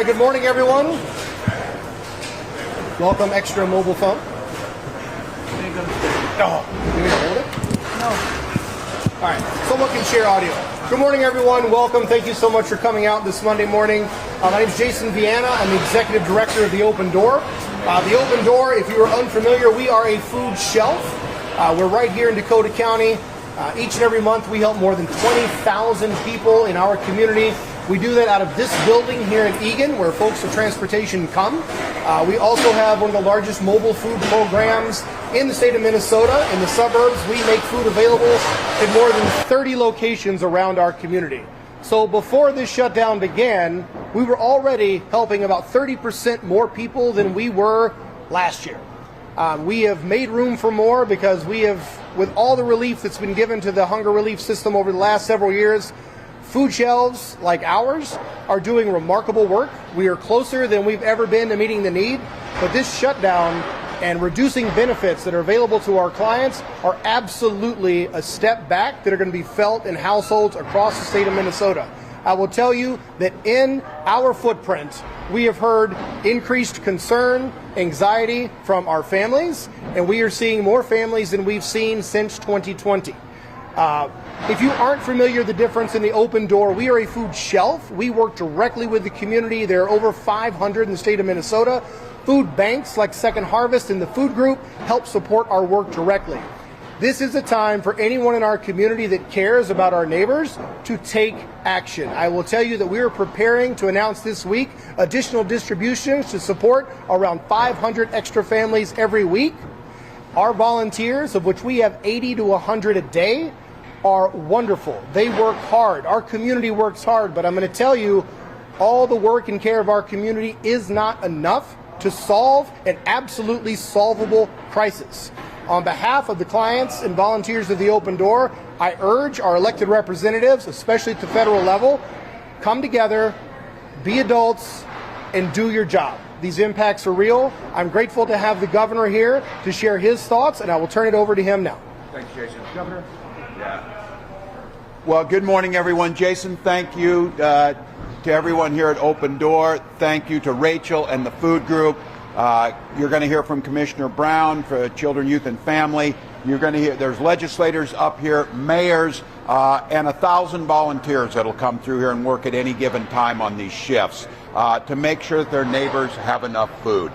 right, good morning, everyone. Welcome, extra mobile phone. Oh, you need to hold it? No. All right, someone can share audio. Good morning, everyone. Welcome. Thank you so much for coming out this Monday morning. My name is Jason Viana. I'm the Executive Director of The Open Door. The Open Door, if you are unfamiliar, we are a food shelf. We're right here in Dakota County. Each and every month, we help more than 20,000 people in our community. We do that out of this building here in Eagan, where folks with transportation come. We also have one of the largest mobile food programs in the state of Minnesota. In the suburbs, we make food available in more than 30 locations around our community. So before this shutdown began, we were already helping about 30% more people than we were last year. We have made room for more because we have, with all the relief that's been given to the hunger relief system over the last several years, food shelves like ours are doing remarkable work. We are closer than we've ever been to meeting the need, but this shutdown and reducing benefits that are available to our clients are absolutely a step back that are going to be felt in households across the state of Minnesota. I will tell you that in our footprint, we have heard increased concern, anxiety from our families, and we are seeing more families than we've seen since 2020. If you aren't familiar with the difference in the Open Door, we are a food shelf. We work directly with the community. There are over 500 in the state of Minnesota. Food banks like Second Harvest and the Food Group help support our work directly. This is a time for anyone in our community that cares about our neighbors to take action. I will tell you that we are preparing to announce this week additional distributions to support around 500 extra families every week. Our volunteers, of which we have 80 to 100 a day, are wonderful. They work hard. Our community works hard, but I'm going to tell you, all the work and care of our community is not enough to solve an absolutely solvable crisis. On behalf of the clients and volunteers of the Open Door, I urge our elected representatives, especially at the federal level, come together, be adults, and do your job. These impacts are real. I'm grateful to have the governor here to share his thoughts, and I will turn it over to him now. Thanks, Jason. Governor. Well, good morning, everyone. Jason, thank you to everyone here at Open Door. Thank you to Rachel and the Food Group. You're going to hear from Commissioner Brown for Children, Youth, and Family. You're going to hear there's legislators up here, mayors, and 1,000 volunteers that'll come through here and work at any given time on these shifts to make sure that their neighbors have enough food.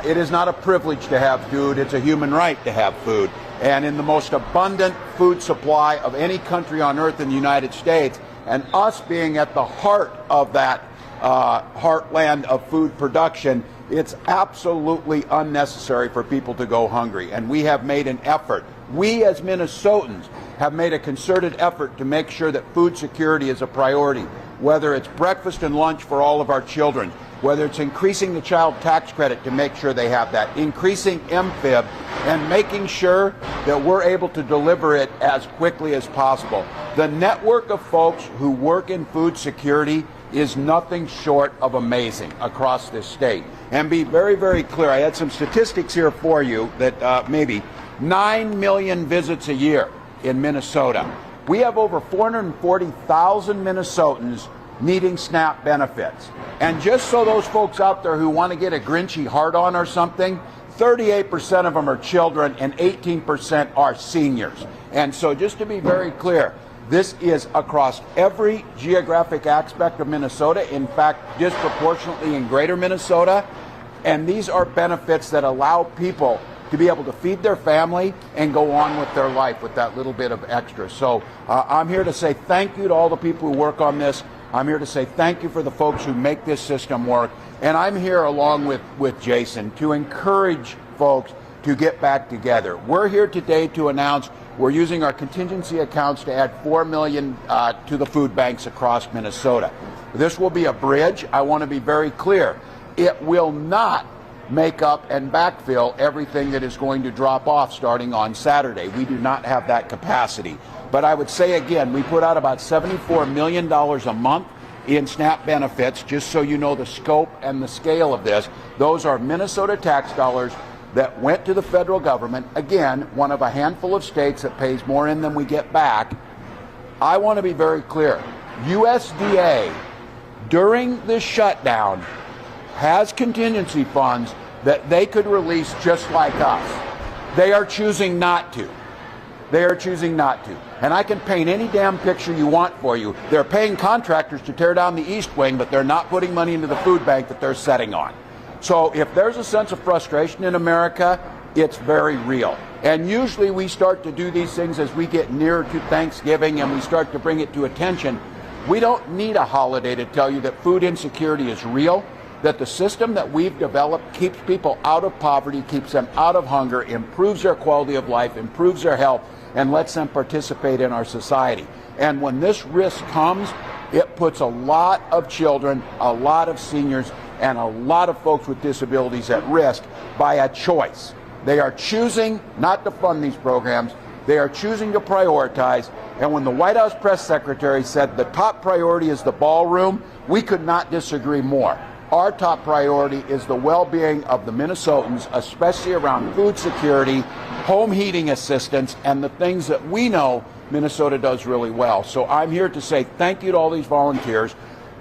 It is not a privilege to have food. It's a human right to have food. And in the most abundant food supply of any country on earth in the United States, and us being at the heart of that heartland of food production, it's absolutely unnecessary for people to go hungry. And we have made an effort. We as Minnesotans have made a concerted effort to make sure that food security is a priority, whether it's breakfast and lunch for all of our children, whether it's increasing the child tax credit to make sure they have that, increasing MFIB, and making sure that we're able to deliver it as quickly as possible. The network of folks who work in food security is nothing short of amazing across this state. And be very, very clear, I had some statistics here for you that maybe 9 million visits a year in Minnesota. We have over 440,000 Minnesotans needing SNAP benefits. And just so those folks out there who want to get a Grinchy heart on or something, 38% of them are children and 18% are seniors. And so just to be very clear, this is across every geographic aspect of Minnesota, in fact, disproportionately in greater Minnesota. And these are benefits that allow people to be able to feed their family and go on with their life with that little bit of extra. So I'm here to say thank you to all the people who work on this. I'm here to say thank you for the folks who make this system work. And I'm here along with Jason to encourage folks to get back together. We're here today to announce we're using our contingency accounts to add $4 million to the food banks across Minnesota. This will be a bridge. I want to be very clear. It will not make up and backfill everything that is going to drop off starting on Saturday. We do not have that capacity. But I would say again, we put out about $74 million a month in SNAP benefits, just so you know the scope and the scale of this. Those are Minnesota tax dollars that went to the federal government. Again, one of a handful of states that pays more in than we get back. I want to be very clear. USDA, during this shutdown, has contingency funds that they could release just like us. They are choosing not to. They are choosing not to. And I can paint any damn picture you want for you. They're paying contractors to tear down the East Wing, but they're not putting money into the food bank that they're setting on. So if there's a sense of frustration in America, it's very real. And usually we start to do these things as we get nearer to Thanksgiving and we start to bring it to attention. We don't need a holiday to tell you that food insecurity is real, that the system that we've developed keeps people out of poverty, keeps them out of hunger, improves their quality of life, improves their health, and lets them participate in our society. And when this risk comes, it puts a lot of children, a lot of seniors, and a lot of folks with disabilities at risk by a choice. They are choosing not to fund these programs. They are choosing to prioritize. And when the White House press secretary said the top priority is the ballroom, we could not disagree more. Our top priority is the well-being of the Minnesotans, especially around food security, home heating assistance, and the things that we know Minnesota does really well. So I'm here to say thank you to all these volunteers,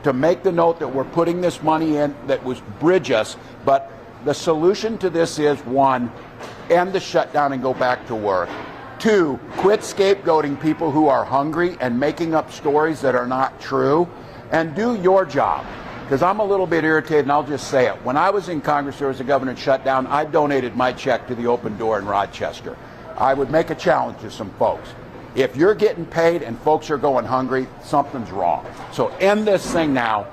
to make the note that we're putting this money in that was bridge us, but the solution to this is, one, end the shutdown and go back to work. Two, quit scapegoating people who are hungry and making up stories that are not true, and do your job. Because I'm a little bit irritated, and I'll just say it. When I was in Congress, there was a government shutdown. I donated my check to the Open Door in Rochester. I would make a challenge to some folks. If you're getting paid and folks are going hungry, something's wrong. So end this thing now.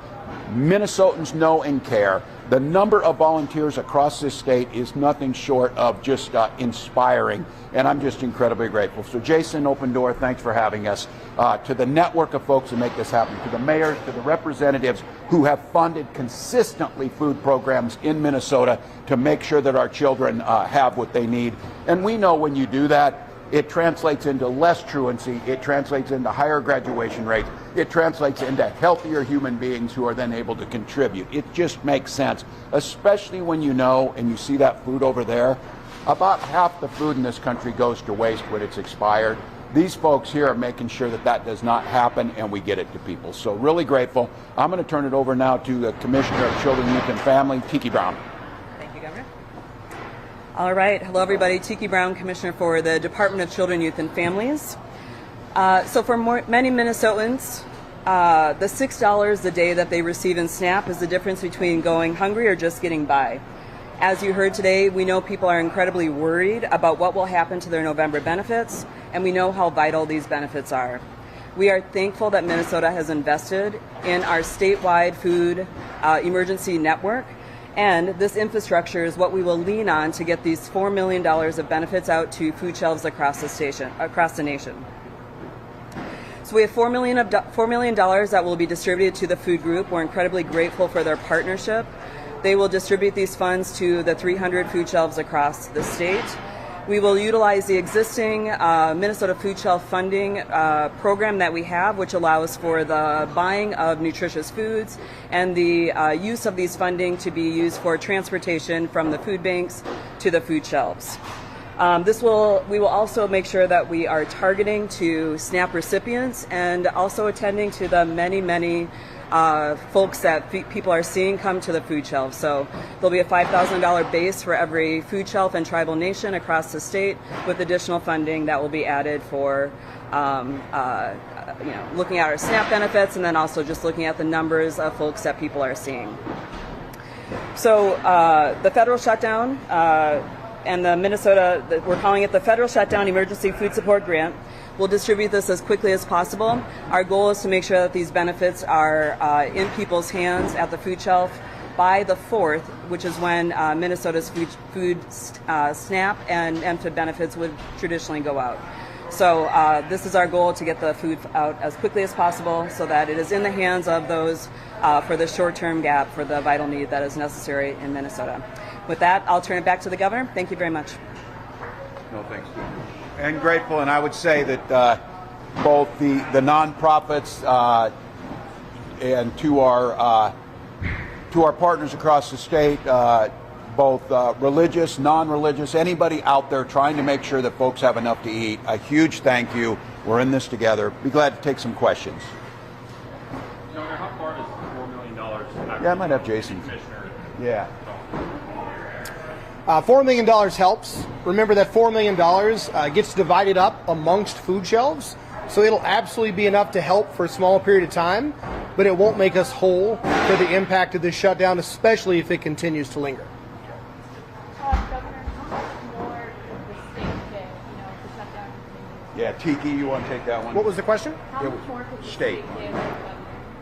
Minnesotans know and care. The number of volunteers across this state is nothing short of just inspiring, and I'm just incredibly grateful. So Jason, Open Door, thanks for having us. To the network of folks who make this happen, to the mayors, to the representatives who have funded consistently food programs in Minnesota to make sure that our children have what they need. And we know when you do that, it translates into less truancy, it translates into higher graduation rates, it translates into healthier human beings who are then able to contribute. It just makes sense, especially when you know and you see that food over there. About half the food in this country goes to waste when it's expired. These folks here are making sure that that does not happen and we get it to people. So really grateful. I'm going to turn it over now to the Commissioner of Children, Youth, and Family, Tiki Brown. Thank you, Governor. All right. Hello, everybody. Tiki Brown, Commissioner for the Department of Children, Youth, and Families. So for many Minnesotans, the $6 a day that they receive in SNAP is the difference between going hungry or just getting by. As you heard today, we know people are incredibly worried about what will happen to their November benefits, and we know how vital these benefits are. We are thankful that Minnesota has invested in our statewide food emergency network, and this infrastructure is what we will lean on to get these $4 million of benefits out to food shelves across the nation. So we have $4 million that will be distributed to the food group. We're incredibly grateful for their partnership. They will distribute these funds to the 300 food shelves across the state. We will utilize the existing Minnesota Food Shelf Funding program that we have, which allows for the buying of nutritious foods and the use of these funding to be used for transportation from the food banks to the food shelves. We will also make sure that we are targeting to SNAP recipients and also attending to the many folks that people are seeing come to the food shelf. So there'll be a $5,000 base for every food shelf and tribal nation across the state, with additional funding that will be added for looking at our SNAP benefits, and then also just looking at the numbers of folks that people are seeing. So the federal shutdown and the Minnesota, we're calling it the Federal Shutdown Emergency Food Support Grant. We'll distribute this as quickly as possible. Our goal is to make sure that these benefits are in people's hands at the food shelf by the 4th, which is when Minnesota's food SNAP and MFID benefits would traditionally go out. So this is our goal, to get the food out as quickly as possible so that it is in the hands of those for the short-term gap for the vital need that is necessary in Minnesota. With that, I'll turn it back to the Governor. Thank you very much. No, thanks. And grateful, and I would say that both the nonprofits and to our partners across the state, both religious, non-religious, anybody out there trying to make sure that folks have enough to eat, a huge thank you. We're in this together. Be glad to take some questions. Governor, how far does $4 million Yeah, I might have Jason. Commissioner Yeah. $4 million helps. Remember that $4 million gets divided up amongst food shelves, so it'll absolutely be enough to help for a small period of time, but it won't make us whole for the impact of this shutdown, especially if it continues to linger. Governor, how much more could the state get, if the shutdown continues? Yeah, Tiki, you want to take that one? What was the question? How much more could the State. state give the governor?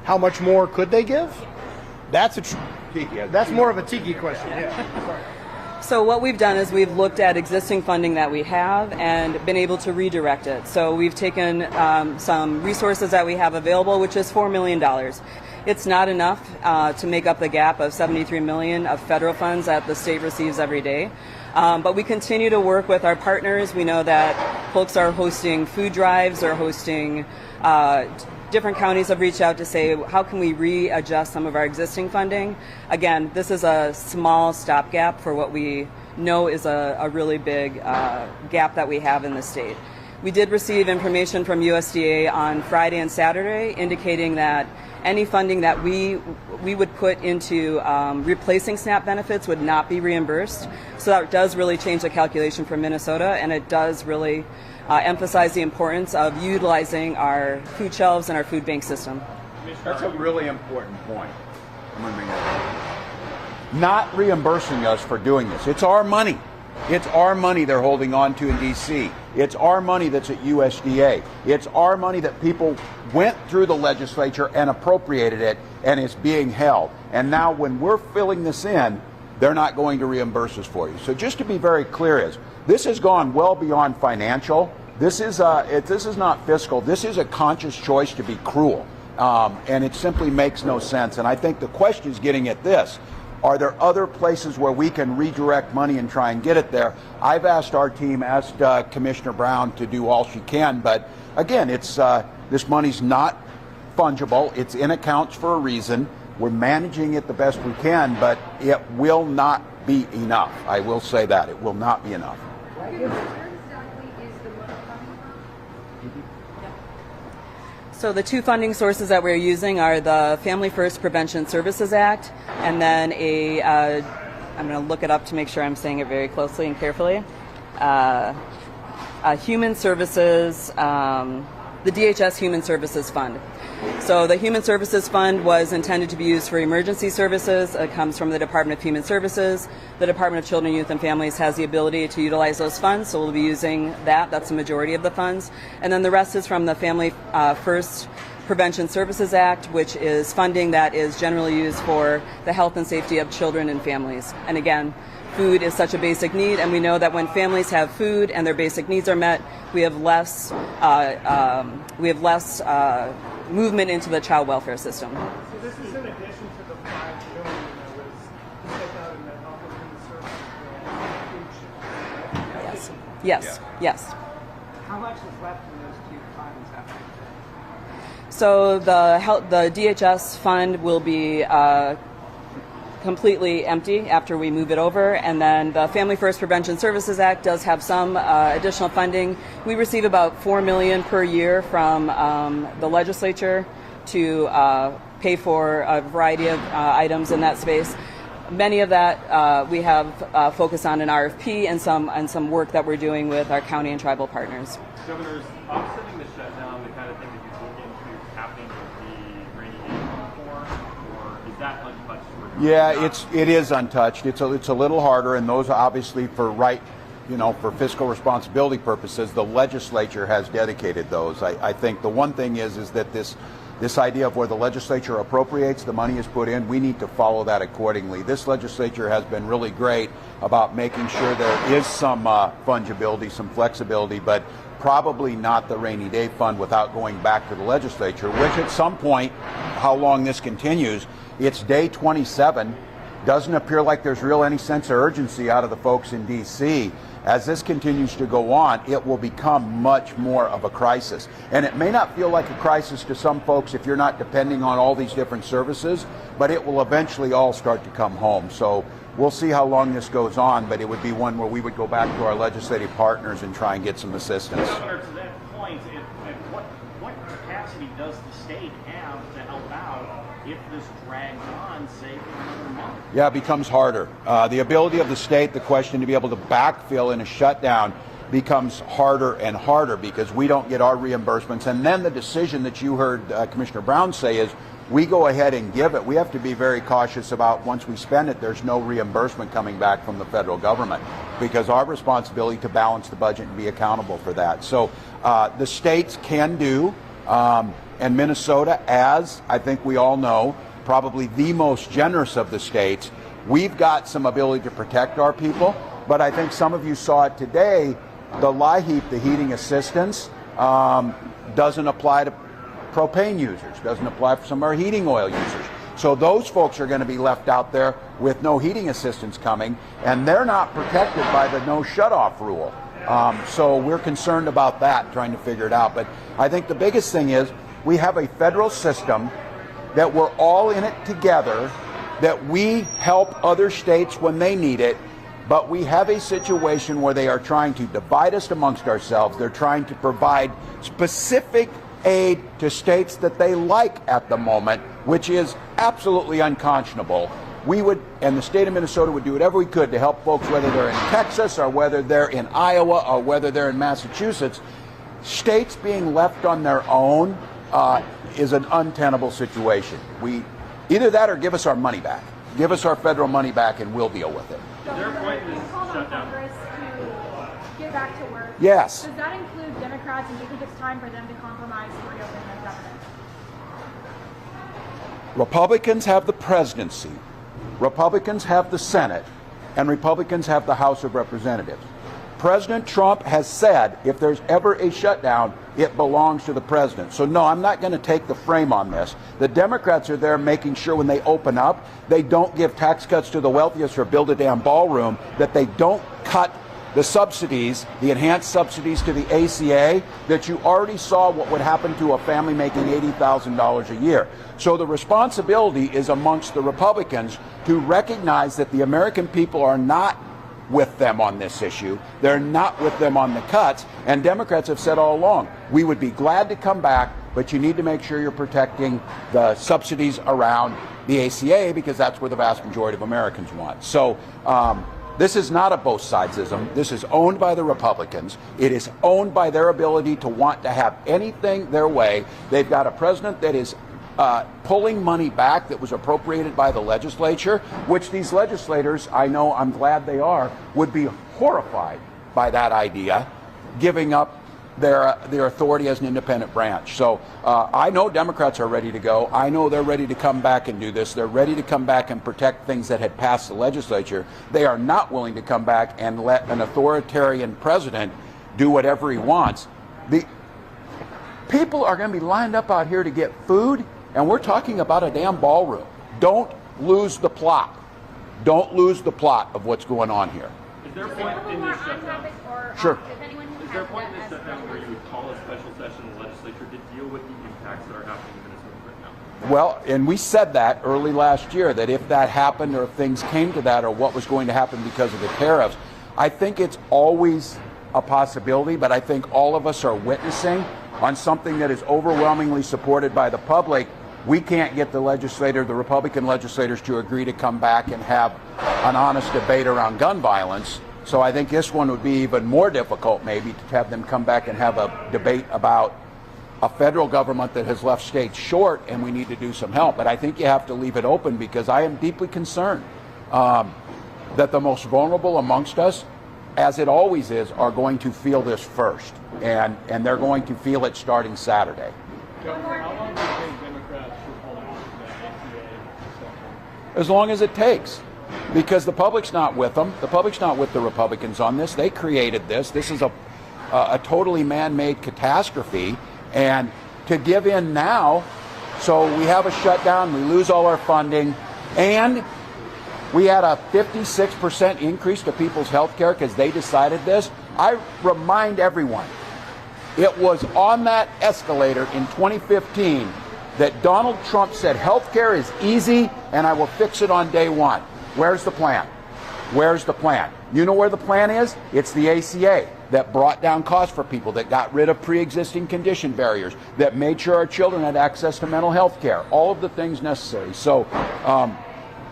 How much more could they give? That's Tiki. that's more of a Tiki question. Yeah. Sorry. So what we've done is we've looked at existing funding that we have and been able to redirect it. So we've taken some resources that we have available, which is $4 million. It's not enough to make up the gap of $73 million of federal funds that the state receives every day. But we continue to work with our partners. We know that folks are hosting food drives or hosting different counties have reached out to say, how can we readjust some of our existing funding? Again, this is a small stopgap for what we know is a really big gap that we have in the state. We did receive information from USDA on Friday and Saturday indicating that any funding that we would put into replacing SNAP benefits would not be reimbursed. So that does really change the calculation for Minnesota, and it does really emphasize the importance of utilizing our food shelves and our food bank system. That's a really important point. I'm going to bring that up. Not reimbursing us for doing this. It's our money. It's our money they're holding on to in D.C. It's our money that's at USDA. It's our money that people went through the legislature and appropriated it, and it's being held. And now when we're filling this in, they're not going to reimburse us for you. So just to be very clear, this has gone well beyond financial. This is not fiscal. This is a conscious choice to be cruel, and it simply makes no sense. And I think the question is getting at this. Are there other places where we can redirect money and try and get it there? I've asked our team, asked Commissioner Brown to do all she can, but again, this money's not fungible. It's in accounts for a reason. We're managing it the best we can, but it will not be enough. I will say that. It will not be enough. Where exactly is the money coming from? So the two funding sources that we're using are the Family First Prevention Services Act, and then I'm going to look it up to make sure I'm saying it very closely and carefully, Human Services, the DHS Human Services Fund. So the Human Services Fund was intended to be used for emergency services. It comes from the Department of Human Services. The Department of Children, Youth, and Families has the ability to utilize those funds, so we'll be using that. That's the majority of the funds. And then the rest is from the Family First Prevention Services Act, which is funding that is generally used for the health and safety of children and families. And again, food is such a basic need, and we know that when families have food and their basic needs are met, we have less movement into the child welfare system. So this is in addition to the $5 billion that was set out in the Health and Human Services food share. Yes. How much is left in those two funds after this? So the DHS fund will be completely empty after we move it over, and then the Family First Prevention Services Act does have some additional funding. We receive about $4 million per year from the legislature to pay for a variety of items in that space. Many of that we have focused on an RFP and some work that we're doing with our county and tribal partners. Governors, offsetting the shutdown, the kind of thing that you look into happening with the rainy day fund for, or is that untouched? Yeah, it is untouched. It's a little harder, and those obviously for fiscal responsibility purposes, the legislature has dedicated those. I think the one thing is that this idea of where the legislature appropriates, the money is put in, we need to follow that accordingly. This legislature has been really great about making sure there is some fungibility, some flexibility, but probably not the rainy day fund without going back to the legislature, which at some point, how long this continues, it's day 27. Doesn't appear like there's any sense of urgency out of the folks in D.C. As this continues to go on, it will become much more of a crisis. And it may not feel like a crisis to some folks if you're not depending on all these different services, but it will eventually all start to come home. So we'll see how long this goes on, but it would be one where we would go back to our legislative partners and try and get some assistance. Governor, to that point, what capacity does the state have to help out if this drags on, say, for another month? Yeah, it becomes harder. The ability of the state, the question to be able to backfill in a shutdown becomes harder and harder because we don't get our reimbursements. And then the decision that you heard Commissioner Brown say is we go ahead and give it. We have to be very cautious about once we spend it, there's no reimbursement coming back from the federal government because our responsibility to balance the budget and be accountable for that. So the states can do, and Minnesota, as I think we all know, probably the most generous of the states, we've got some ability to protect our people. But I think some of you saw it today. The LIHEAP, the heating assistance, doesn't apply to propane users, doesn't apply for some of our heating oil users. So those folks are going to be left out there with no heating assistance coming, and they're not protected by the no shutoff rule. So we're concerned about that, trying to figure it out. But I think the biggest thing is we have a federal system that we're all in it together, that we help other states when they need it. But we have a situation where they are trying to divide us amongst ourselves. They're trying to provide specific aid to states that they like at the moment, which is absolutely unconscionable. We would, and the state of Minnesota would do whatever we could to help folks, whether they're in Texas or whether they're in Iowa or whether they're in Massachusetts. States being left on their own is an untenable situation. We either that or give us our money back. Give us our federal money back and we'll deal with it. Is there a point in this shutdown? Congress to get back to work. Yes. Does that include Democrats, and do you think it's time for them to compromise to reopen the government? Republicans have the presidency, Republicans have the Senate, and Republicans have the House of Representatives. President Trump has said if there's ever a shutdown, it belongs to the president. So no, I'm not going to take the frame on this. The Democrats are there making sure when they open up, they don't give tax cuts to the wealthiest or build a damn ballroom, that they don't cut the subsidies, the enhanced subsidies to the ACA, that you already saw what would happen to a family making $80,000 a year. So the responsibility is amongst the Republicans to recognize that the American people are not with them on this issue. They're not with them on the cuts. And Democrats have said all along, we would be glad to come back, but you need to make sure you're protecting the subsidies around the ACA because that's where the vast majority of Americans want. So this is not a both sidesism. This is owned by the Republicans. It is owned by their ability to want to have anything their way. They've got a president that is pulling money back that was appropriated by the legislature, which these legislators, I know, I'm glad they are, would be horrified by that idea, giving up their authority as an independent branch. So I know Democrats are ready to go. I know they're ready to come back and do this. They're ready to come back and protect things that had passed the legislature. They are not willing to come back and let an authoritarian president do whatever he wants. The people are going to be lined up out here to get food, and we're talking about a damn ballroom. Don't lose the plot. Don't lose the plot of what's going on here. Is there a point in this shutdown? Sure. Is there a point in this shutdown where you would call a special session of the legislature to deal with the impacts that are happening in Minnesota right now? Well, and we said that early last year, that if that happened or if things came to that or what was going to happen because of the tariffs, I think it's always a possibility, but I think all of us are witnessing on something that is overwhelmingly supported by the public. We can't get the Republican legislators to agree to come back and have an honest debate around gun violence. So I think this one would be even more difficult maybe to have them come back and have a debate about a federal government that has left states short and we need to do some help. But I think you have to leave it open because I am deeply concerned that the most vulnerable amongst us, as it always is, are going to feel this first. And they're going to feel it starting Saturday. Governor, how long do you think Democrats should hold on to the ACA exception? As long as it takes. Because the public's not with them. The public's not with the Republicans on this. They created this. This is a totally man-made catastrophe. And to give in now, so we have a shutdown, we lose all our funding, and we had a 56% increase to people's health care because they decided this. I remind everyone, it was on that escalator in 2015 that Donald Trump said health care is easy and I will fix it on day one. Where's the plan? Where's the plan? You know where the plan is? It's the ACA that brought down costs for people, that got rid of pre-existing condition barriers, that made sure our children had access to mental health care, all of the things necessary. So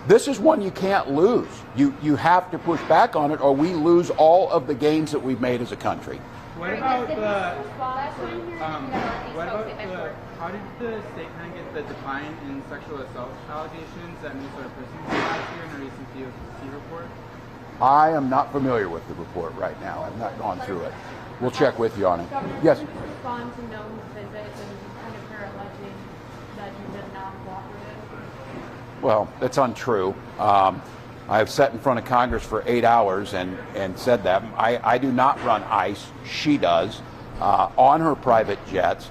this is one you can't lose. You have to push back on it, or we lose all of the gains that we've made as a country. What about how did the state kind of get the decline in sexual assault allegations at Minnesota prisons last year in a recent DOC report? I am not familiar with the report right now. I've not gone through it. We'll check with you on it. Yes? Did you respond to known visits and kind of her alleging that you did not cooperate? Well, that's untrue. I have sat in front of Congress for 8 hours and said that. I do not run ICE. She does. On her private jets.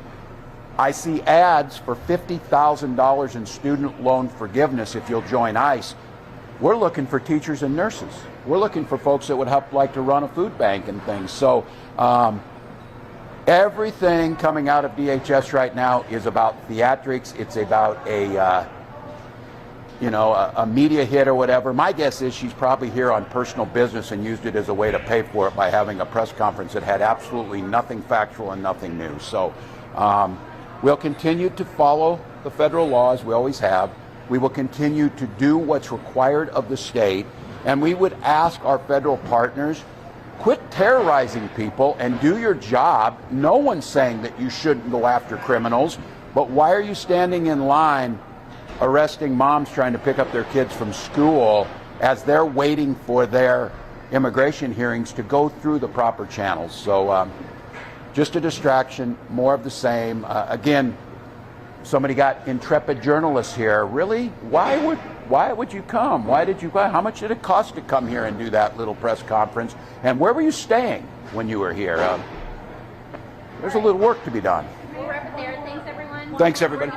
I see ads for $50,000 in student loan forgiveness if you'll join ICE. We're looking for teachers and nurses. We're looking for folks that would help, like to run a food bank and things. So everything coming out of DHS right now is about theatrics. It's about a media hit or whatever. My guess is she's probably here on personal business and used it as a way to pay for it by having a press conference that had absolutely nothing factual and nothing new. So we'll continue to follow the federal laws. We always have. We will continue to do what's required of the state. And we would ask our federal partners, quit terrorizing people and do your job. No one's saying that you shouldn't go after criminals, but why are you standing in line arresting moms trying to pick up their kids from school as they're waiting for their immigration hearings to go through the proper channels? So just a distraction, more of the same. Again, somebody got intrepid journalists here. Really? Why would you come? Why did you go? How much did it cost to come here and do that little press conference? And where were you staying when you were here? There's a little work to be done. We'll wrap it there. Thanks, everyone. Thanks, everybody.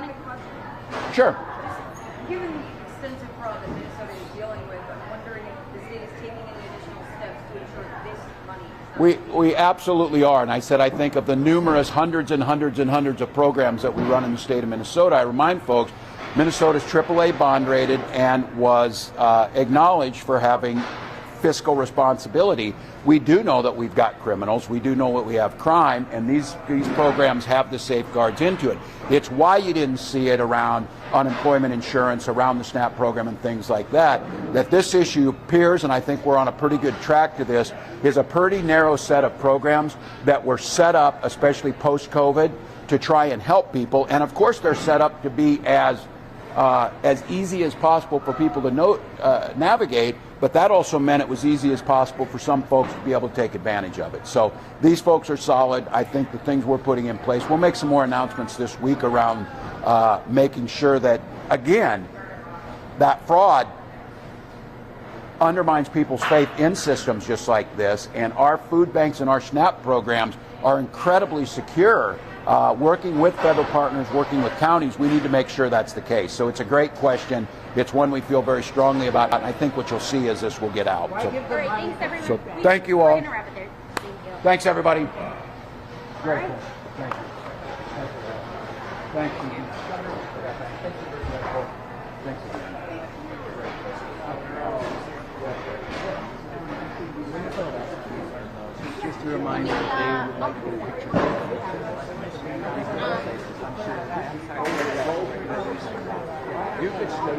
Sure. Given the extensive fraud that Minnesota is dealing with, I'm wondering if the state is taking any additional steps to ensure that this money is not We absolutely are. And I said, I think of the numerous hundreds and hundreds and hundreds of programs that we run in the state of Minnesota. I remind folks, Minnesota's AAA bond rated and was acknowledged for having fiscal responsibility. We do know that we've got criminals. We do know that we have crime, and these programs have the safeguards into it. It's why you didn't see it around unemployment insurance, around the SNAP program and things like that, that this issue appears, and I think we're on a pretty good track to this, is a pretty narrow set of programs that were set up, especially post-COVID, to try and help people. And of course they're set up to be as easy as possible for people to navigate, but that also meant it was easy as possible for some folks to be able to take advantage of it. So these folks are solid. I think the things we're putting in place, we'll make some more announcements this week around making sure that, again, that fraud undermines people's faith in systems just like this, and our food banks and our SNAP programs are incredibly secure. Working with federal partners, working with counties, we need to make sure that's the case. So it's a great question. It's one we feel very strongly about, and I think what you'll see is this will get out. So, All right, thanks, everyone. so thank you all. We're gonna wrap it there. Thank you. Thanks, everybody. Great. Thank you. Thank you. Just a reminder that they would like to get a picture. You could stay.